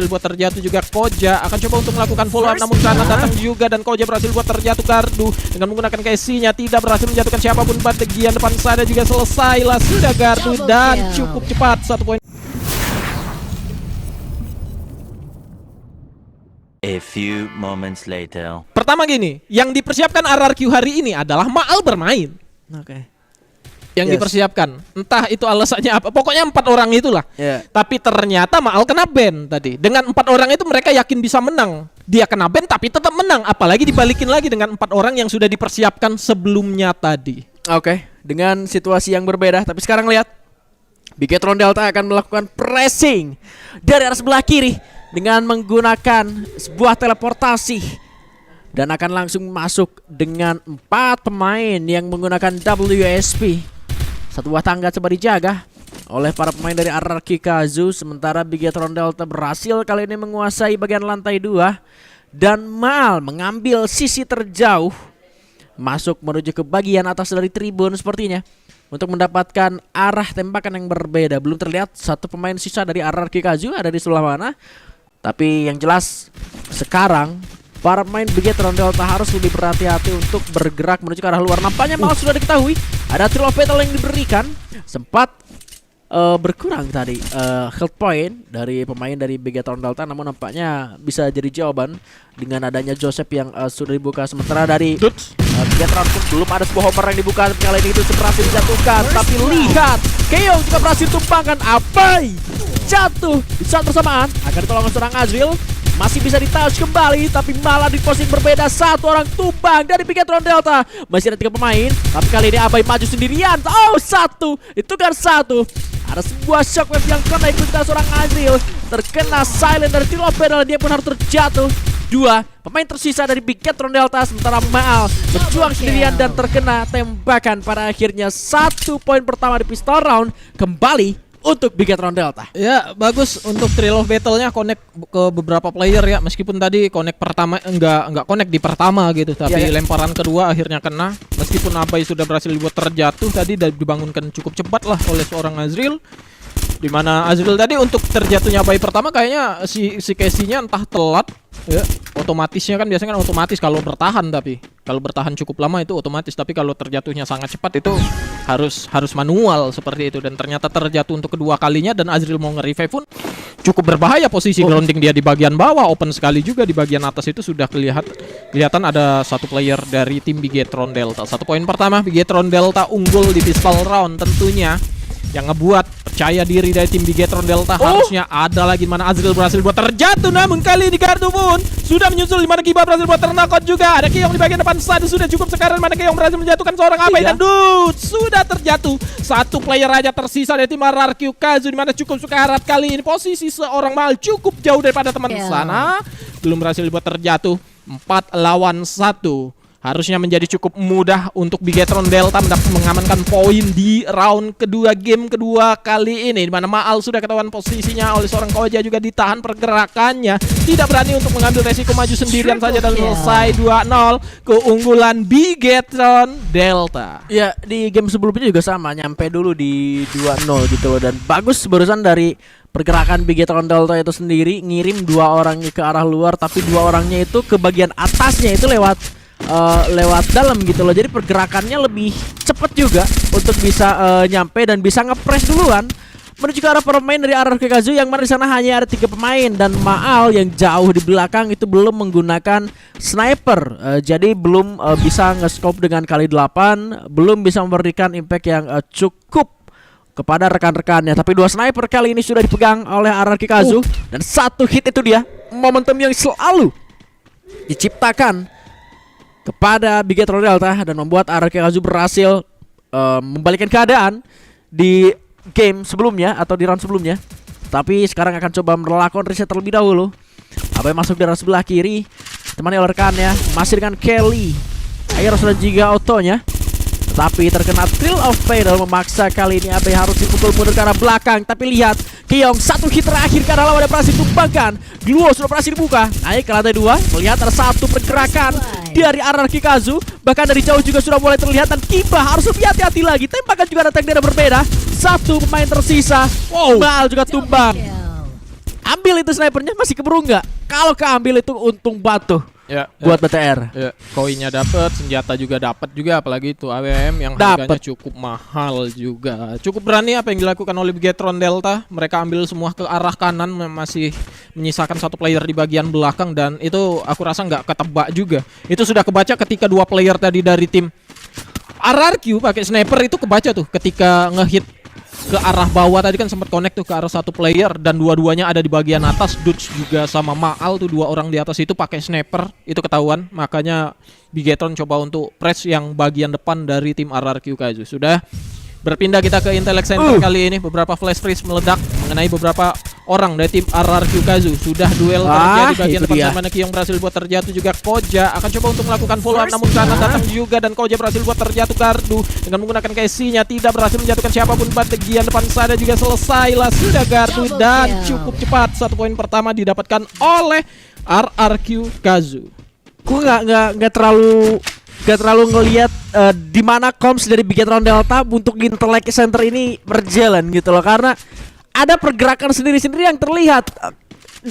buat terjatuh juga. Koja akan coba untuk melakukan follow up, namun sana datang juga dan Koja berhasil buat terjatuh. Gardu dengan menggunakan KC-nya tidak berhasil menjatuhkan siapapun. Bagian depan sana juga selesai lah sudah Gardu dan cukup cepat 1 poin. A few moments later. Pertama gini, yang dipersiapkan RRQ hari ini adalah Maal bermain. Oke. Yang dipersiapkan, entah itu alasannya apa, pokoknya 4 orang itulah. Tapi ternyata Maal kena ban tadi. Dengan 4 orang itu mereka yakin bisa menang. Dia kena ban tapi tetap menang, apalagi dibalikin lagi dengan 4 orang yang sudah dipersiapkan sebelumnya tadi. Oke, dengan situasi yang berbeda, tapi sekarang lihat Bigetron Delta akan melakukan pressing dari arah sebelah kiri dengan menggunakan sebuah teleportasi dan akan langsung masuk dengan 4 pemain yang menggunakan WSP. Satu buah tangga coba dijaga oleh para pemain dari RRQ Kazu, sementara Bigetron Delta berhasil kali ini menguasai bagian lantai 2 dan Maal mengambil sisi terjauh masuk menuju ke bagian atas dari tribun sepertinya untuk mendapatkan arah tembakan yang berbeda. Belum terlihat satu pemain sisa dari RRQ Kazu ada di sebelah mana. Tapi yang jelas sekarang para pemain Bigetron Delta harus lebih berhati-hati untuk bergerak menuju ke arah luar. Nampaknya Maal sudah diketahui ada thrill of battle yang diberikan. Sempat berkurang tadi health point dari pemain dari Bigetron Delta, namun nampaknya bisa jadi jawaban dengan adanya Joseph yang sudah dibuka. Sementara dari Bigetron pun belum ada sebuah homer yang dibuka. Kali ini itu berhasil dijatuhkan, tapi lihat Keong juga berhasil tumpangkan. Abai jatuh di saat bersamaan akan ditolong seorang Azril. Masih bisa di-touch kembali, tapi malah di posisi berbeda. 1 orang tumbang dari Bigetron Delta. Masih ada 3 pemain, tapi kali ini Abai maju sendirian. Oh, 1, itu kan 1. Ada sebuah shockwave yang kena ikutan seorang Azril. Terkena silent dari Thrill of Battle, dia pun harus terjatuh. 2 pemain tersisa dari Bigetron Delta, sementara Maal berjuang sendirian dan terkena tembakan. Pada akhirnya 1 poin pertama di pistol round kembali untuk Bigetron Delta. Ya bagus untuk Thrill of Battle-nya connect ke beberapa player ya. Meskipun tadi connect pertama enggak connect di pertama gitu, tapi lemparan kedua akhirnya kena. Meskipun Abai sudah berhasil dibuat terjatuh tadi dan dibangunkan cukup cepat lah oleh seorang Azril. Dimana Azril tadi untuk terjatuhnya Abai pertama kayaknya si Casey-nya entah telat ya. Otomatisnya kan biasanya kan otomatis kalau bertahan, tapi kalau bertahan cukup lama itu otomatis, tapi kalau terjatuhnya sangat cepat itu harus manual seperti itu. Dan ternyata terjatuh untuk kedua kalinya dan Azril mau nge-revive pun cukup berbahaya. Posisi grounding dia di bagian bawah, open sekali juga di bagian atas itu sudah kelihatan ada satu player dari tim Bigetron Delta. 1 poin pertama Bigetron Delta unggul di pistol round tentunya. Yang ngebuat percaya diri dari tim Bigetron Delta harusnya ada lagi, mana Azril berhasil buat terjatuh, namun kali ini Gardu pun sudah menyusul, di mana Kiba berhasil buat ternakot juga. Ada Keong di bagian depan sana sudah cukup sekarang, mana Keong berhasil menjatuhkan seorang Abai dan sudah terjatuh. 1 player aja tersisa dari tim RRQ Kazu, di mana cukup sekarat kali ini posisi seorang Maal cukup jauh daripada teman sana. Belum berhasil dibuat terjatuh. 4 lawan 1. Harusnya menjadi cukup mudah untuk Bigetron Delta mengamankan poin di round kedua, game kedua kali ini, dimana Maal sudah ketahuan posisinya oleh seorang Koja, juga ditahan pergerakannya, tidak berani untuk mengambil resiko maju sendirian saja dan selesai 2-0 keunggulan Bigetron Delta. Ya, di game sebelumnya juga sama, nyampe dulu di 2-0 gitu loh. Dan bagus barusan dari pergerakan Bigetron Delta itu sendiri, ngirim 2 orangnya ke arah luar, tapi 2 orangnya itu ke bagian atasnya itu lewat dalam gitu loh. Jadi pergerakannya lebih cepat juga untuk bisa nyampe dan bisa ngepres duluan menuju ke arah pemain dari RRQ Kazu, yang mana di sana hanya ada 3 pemain dan Maal yang jauh di belakang itu belum menggunakan sniper. Jadi belum bisa nge-scope dengan kali 8, belum bisa memberikan impact yang cukup kepada rekan-rekannya. Tapi 2 sniper kali ini sudah dipegang oleh RRQ Kazu dan 1 hit itu dia momentum yang selalu diciptakan kepada Bigetron Delta dan membuat RRQ Kazu berhasil membalikkan keadaan di game sebelumnya atau di round sebelumnya. Tapi sekarang akan coba melakukan reset terlebih dahulu. Abai masuk dari sebelah kiri, temani oleh rekannya, masih dengan Kelly, Airos dan juga Otonya. Tapi terkena Thrill of Battle memaksa kali ini Abai harus dipukul mundur ke arah belakang. Tapi lihat Keong 1 hit terakhir karena lawan ada berhasil tumbangkan. Gluo sudah berhasil dibuka, naik ke lantai 2. Melihat ada 1 pergerakan dari RRQ Kazu, bahkan dari jauh juga sudah mulai terlihat. Dan Kiba harus lebih hati-hati lagi, tembakan juga datang dari berbeda. 1 pemain tersisa, Maal juga tumbang. Ambil itu snipernya, masih keburu nggak? Kalau keambil itu untung batu Ya, buat BTR. ya, koinnya dapat, senjata juga dapat juga, apalagi itu AWM yang harganya Dapet. cukup mahal juga. Cukup berani apa yang dilakukan oleh Bigetron Delta. Mereka ambil semua ke arah kanan, masih menyisakan satu player di bagian belakang, dan itu aku rasa nggak ketebak juga. Itu sudah kebaca ketika dua player tadi dari tim RRQ pakai sniper itu kebaca tuh ketika ngehit ke arah bawah tadi kan sempat connect tuh ke arah satu player, dan dua-duanya ada di bagian atas. Dutch juga sama Maal tuh dua orang di atas itu pakai sniper, itu ketahuan. Makanya Bigetron coba untuk press yang bagian depan dari tim RRQ Kazu. Sudah berpindah kita ke Intellect Center kali ini. Beberapa flash freeze meledak mengenai beberapa orang dari tim RRQ Kazu. Sudah duel terjadi bagian itu depan, dia. sama Kiong berhasil buat terjatuh juga. Koja akan coba untuk melakukan follow up, namun kanan datang juga, dan Koja berhasil buat terjatuh. Gardu dengan menggunakan KC-nya tidak berhasil menjatuhkan siapapun. Bagian depan sana juga selesai lah sudah Gardu, dan cukup cepat 1 poin pertama didapatkan oleh RRQ Kazu. Gue nggak terlalu ngelihat di mana comms dari Bigetron Delta untuk di Intellect Center ini berjalan gitu loh, karena ada pergerakan sendiri-sendiri yang terlihat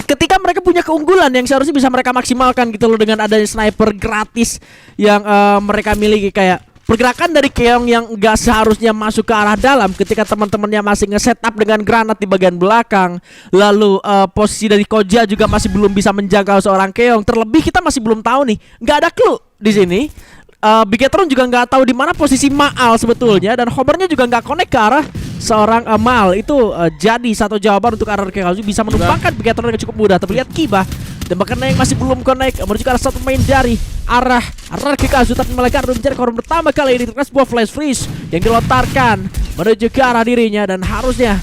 ketika mereka punya keunggulan yang seharusnya bisa mereka maksimalkan gitu loh dengan adanya sniper gratis yang mereka miliki. Kayak pergerakan dari Keong yang nggak seharusnya masuk ke arah dalam ketika teman-temannya masih nge-setup dengan granat di bagian belakang. Lalu posisi dari Koja juga masih belum bisa menjangkau seorang Keong. Terlebih kita masih belum tahu nih, nggak ada clue di sini. Bigetron juga nggak tahu di mana posisi Maal sebetulnya, dan Homernya juga nggak connect ke arah seorang Maal. Itu jadi satu jawaban untuk RRQ Kazu bisa menumpangkan Bigetron dengan cukup mudah. Terlihat Kiba dan bahkan yang masih belum connect menuju ke arah satu main dari arah RRQ Kazu, tapi mereka harus mencari korban pertama kali ini terkena sebuah flash freeze yang dilontarkan menuju ke arah dirinya, dan harusnya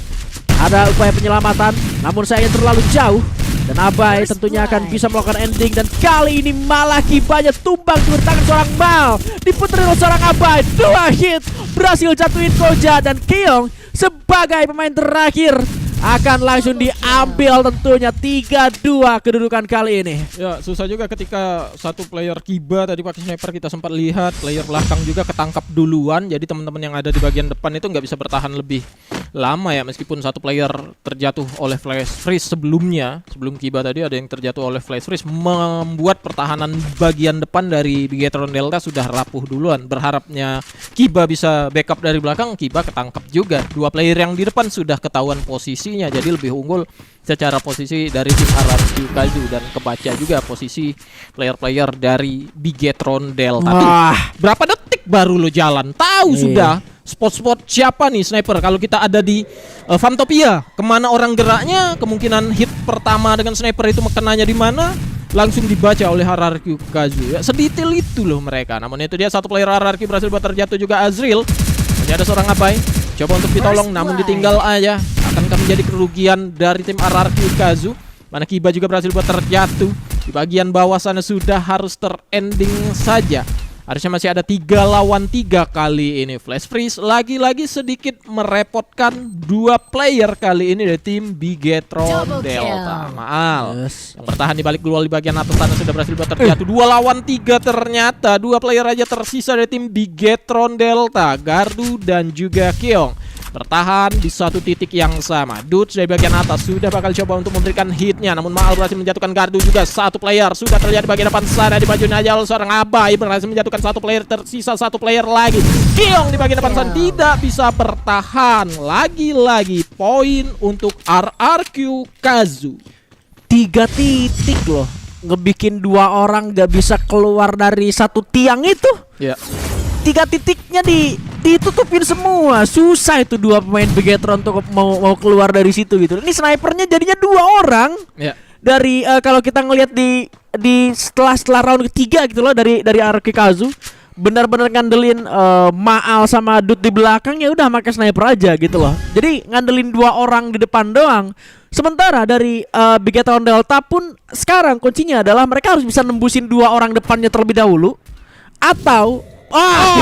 ada upaya penyelamatan, namun sayangnya terlalu jauh. Dan Abai tentunya akan bisa melakukan ending, dan kali ini malah Kibanya tumbang di tangan seorang Mal. Diputar oleh seorang Abai, 2 hit berhasil jatuhin Koja, dan Keong sebagai pemain terakhir akan langsung diambil tentunya 3-2 kedudukan kali ini. Ya, susah juga ketika satu player Kiba tadi pakai sniper, kita sempat lihat player belakang juga ketangkap duluan. Jadi teman-teman yang ada di bagian depan itu nggak bisa bertahan lebih lama ya, meskipun satu player terjatuh oleh flash freeze sebelumnya. Sebelum Kiba tadi ada yang terjatuh oleh flash freeze, membuat pertahanan bagian depan dari Bigetron Delta sudah rapuh duluan. Berharapnya Kiba bisa backup dari belakang, Kiba ketangkap juga. Dua player yang di depan sudah ketahuan posisinya, jadi lebih unggul secara posisi dari tim RRQ Kazu, dan kebaca juga posisi player-player dari Bigetron Delta. Wah, Berapa detik baru lo jalan, tahu sudah spot-spot siapa nih sniper. Kalau kita ada di Fantopia, kemana orang geraknya, kemungkinan hit pertama dengan sniper itu kenanya di mana, langsung dibaca oleh RRQ Kazu. Ya, sedetail itu loh mereka. Namun itu dia, satu player RRQ berhasil buat terjatuh juga, Azril. Hanya ada seorang Abai coba untuk ditolong, namun ditinggal aja. Akankah menjadi kerugian dari tim RRQ Kazu? Mana Kiba juga berhasil buat terjatuh di bagian bawah sana, sudah harus terending saja. Harusnya masih ada 3 lawan 3 kali ini. Flash freeze lagi-lagi sedikit merepotkan dua player kali ini dari tim Bigetron Delta. Maal yang bertahan di balik gol di bagian atas sana sudah berhasil buat terjatuh. 2 lawan 3 ternyata. 2 player aja tersisa dari tim Bigetron Delta, Gardu dan juga Keong. Bertahan di satu titik yang sama. Dutch dari bagian atas sudah bakal coba untuk memberikan hitnya, namun Maal berhasil menjatuhkan Gardu juga. Satu player sudah terlihat di bagian depan sana, di bajunya aja seorang Abai berhasil menjatuhkan satu player, tersisa satu player lagi. Keong di bagian depan sana tidak bisa bertahan. Lagi-lagi poin untuk RRQ Kazu. 3 titik loh, ngebikin 2 orang gak bisa keluar dari satu tiang itu. Ya. 3 titiknya ditutupin semua. Susah itu 2 pemain Bigetron untuk mau keluar dari situ gitu. Ini snipernya jadinya 2 orang. Ya. Dari kalau kita ngelihat di setelah round ketiga gitu loh dari RRQ Kazu, benar-benar ngandelin Maal sama Dut di belakang, ya udah pakai sniper aja gitu loh. Jadi ngandelin 2 orang di depan doang. Sementara dari Bigetron Delta pun sekarang kuncinya adalah mereka harus bisa nembusin 2 orang depannya terlebih dahulu, atau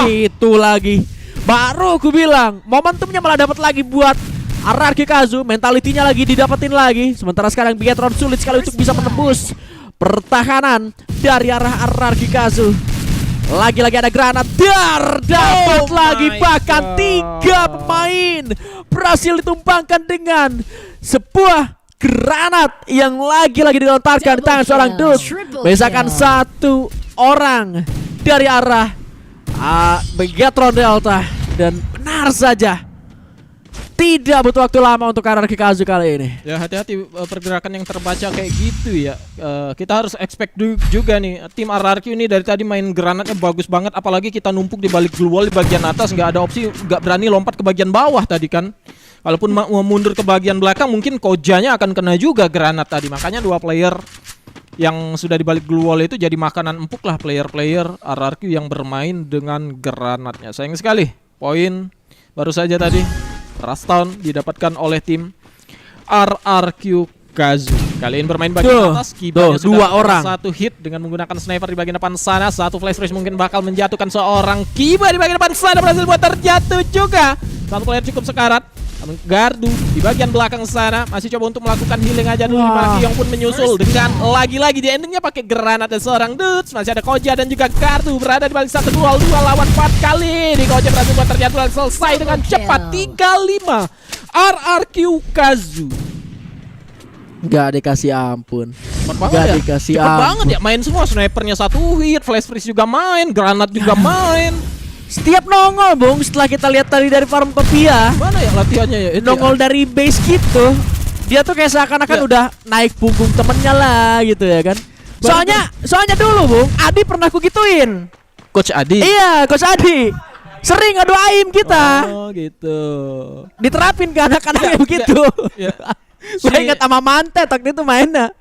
itu lagi. Baru aku bilang momentumnya malah dapat lagi buat RRQ Kazu, mentalitinya lagi didapetin lagi. Sementara sekarang Bigetron sulit sekali untuk bisa menembus pertahanan dari arah RRQ Kazu. Lagi-lagi ada granat, dapat lagi, bahkan 3 pemain berhasil ditumpangkan dengan sebuah granat yang lagi-lagi dilontarkan di tangan seorang dude. Misalkan satu orang dari arah Megatron Delta. Dan benar saja tidak butuh waktu lama untuk RRQ Kazu kali ini. Ya hati-hati pergerakan yang terbaca kayak gitu ya. Kita harus expect juga nih tim RRQ ini dari tadi main granatnya bagus banget. Apalagi kita numpuk di balik glue wall di bagian atas, nggak ada opsi, nggak berani lompat ke bagian bawah tadi kan. Kalaupun mau mundur ke bagian belakang mungkin Kojanya akan kena juga granat tadi. Makanya dua player yang sudah di balik glue wall itu jadi makanan empuk lah player-player RRQ yang bermain dengan granatnya. Sayang sekali poin baru saja tadi Rustown didapatkan oleh tim RRQ Kazu. Kali ini bermain bagian atas, Kibanya sudah 2 orang. satu hit dengan menggunakan sniper di bagian depan sana. Satu flash freeze mungkin bakal menjatuhkan seorang Kiba di bagian depan sana, berhasil buat terjatuh juga. Satu player cukup sekarat. Gardu di bagian belakang sana masih coba untuk melakukan healing aja dulu. Markyong pun menyusul dengan lagi-lagi di endingnya pakai granat dan seorang dudes. Masih ada Koja dan juga Gardu berada di balik satu duel 2 lawan 4 kali. Di Koja berhasil buat terjatuh dan selesai dengan cepat 3-5 RRQ Kazu. Gak dikasih ampun. Gak dikasih cepet ampun. banget ya, main semua, snipernya 1 hit, flash freeze juga main, granat juga main. Setiap nongol Bung, setelah kita lihat tadi dari farm Pepia, Mana ya latihannya ya? nongol dari base gitu, dia tuh kayak seakan-akan Ya. udah naik punggung temennya lah gitu ya kan. Soalnya dulu Bung, Adi pernah ku gituin. Coach Adi. Iya, Coach Adi sering adu aim kita. Oh gitu. Diterapin ke anak-anak Ya, begitu. Ya. Gue inget sama Mantet waktu itu mainnya.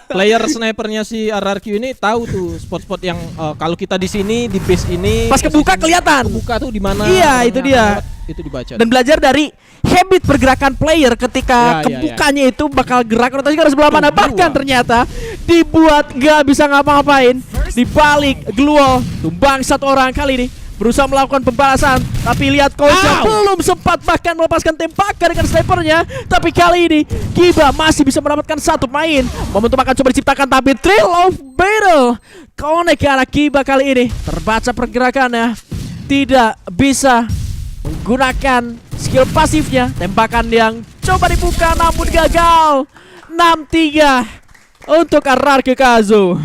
Player snipernya si RRQ ini tahu tuh spot-spot yang kalau kita di sini di base ini Pas kebuka kelihatan. kebuka tuh di mana. Iya, itu dia. Itu dibaca. Dan belajar dari habit pergerakan player ketika Ya, kebukanya itu bakal gerak rotasi ke sebelah mana. Tuh, Bahkan dua. ternyata dibuat gak bisa ngapa-ngapain di balik glue tumbang satu orang kali ini. Berusaha melakukan pembalasan, tapi lihat Koja belum sempat bahkan melepaskan tembakan dengan snipernya. Tapi kali ini Kiba masih bisa mendapatkan satu main. Momentum akan coba diciptakan, tapi Thrill of Battle connect ke arah Kiba kali ini. Terbaca pergerakannya, tidak bisa menggunakan skill pasifnya. Tembakan yang coba dibuka namun gagal. 6-3 untuk RRQ Kazu.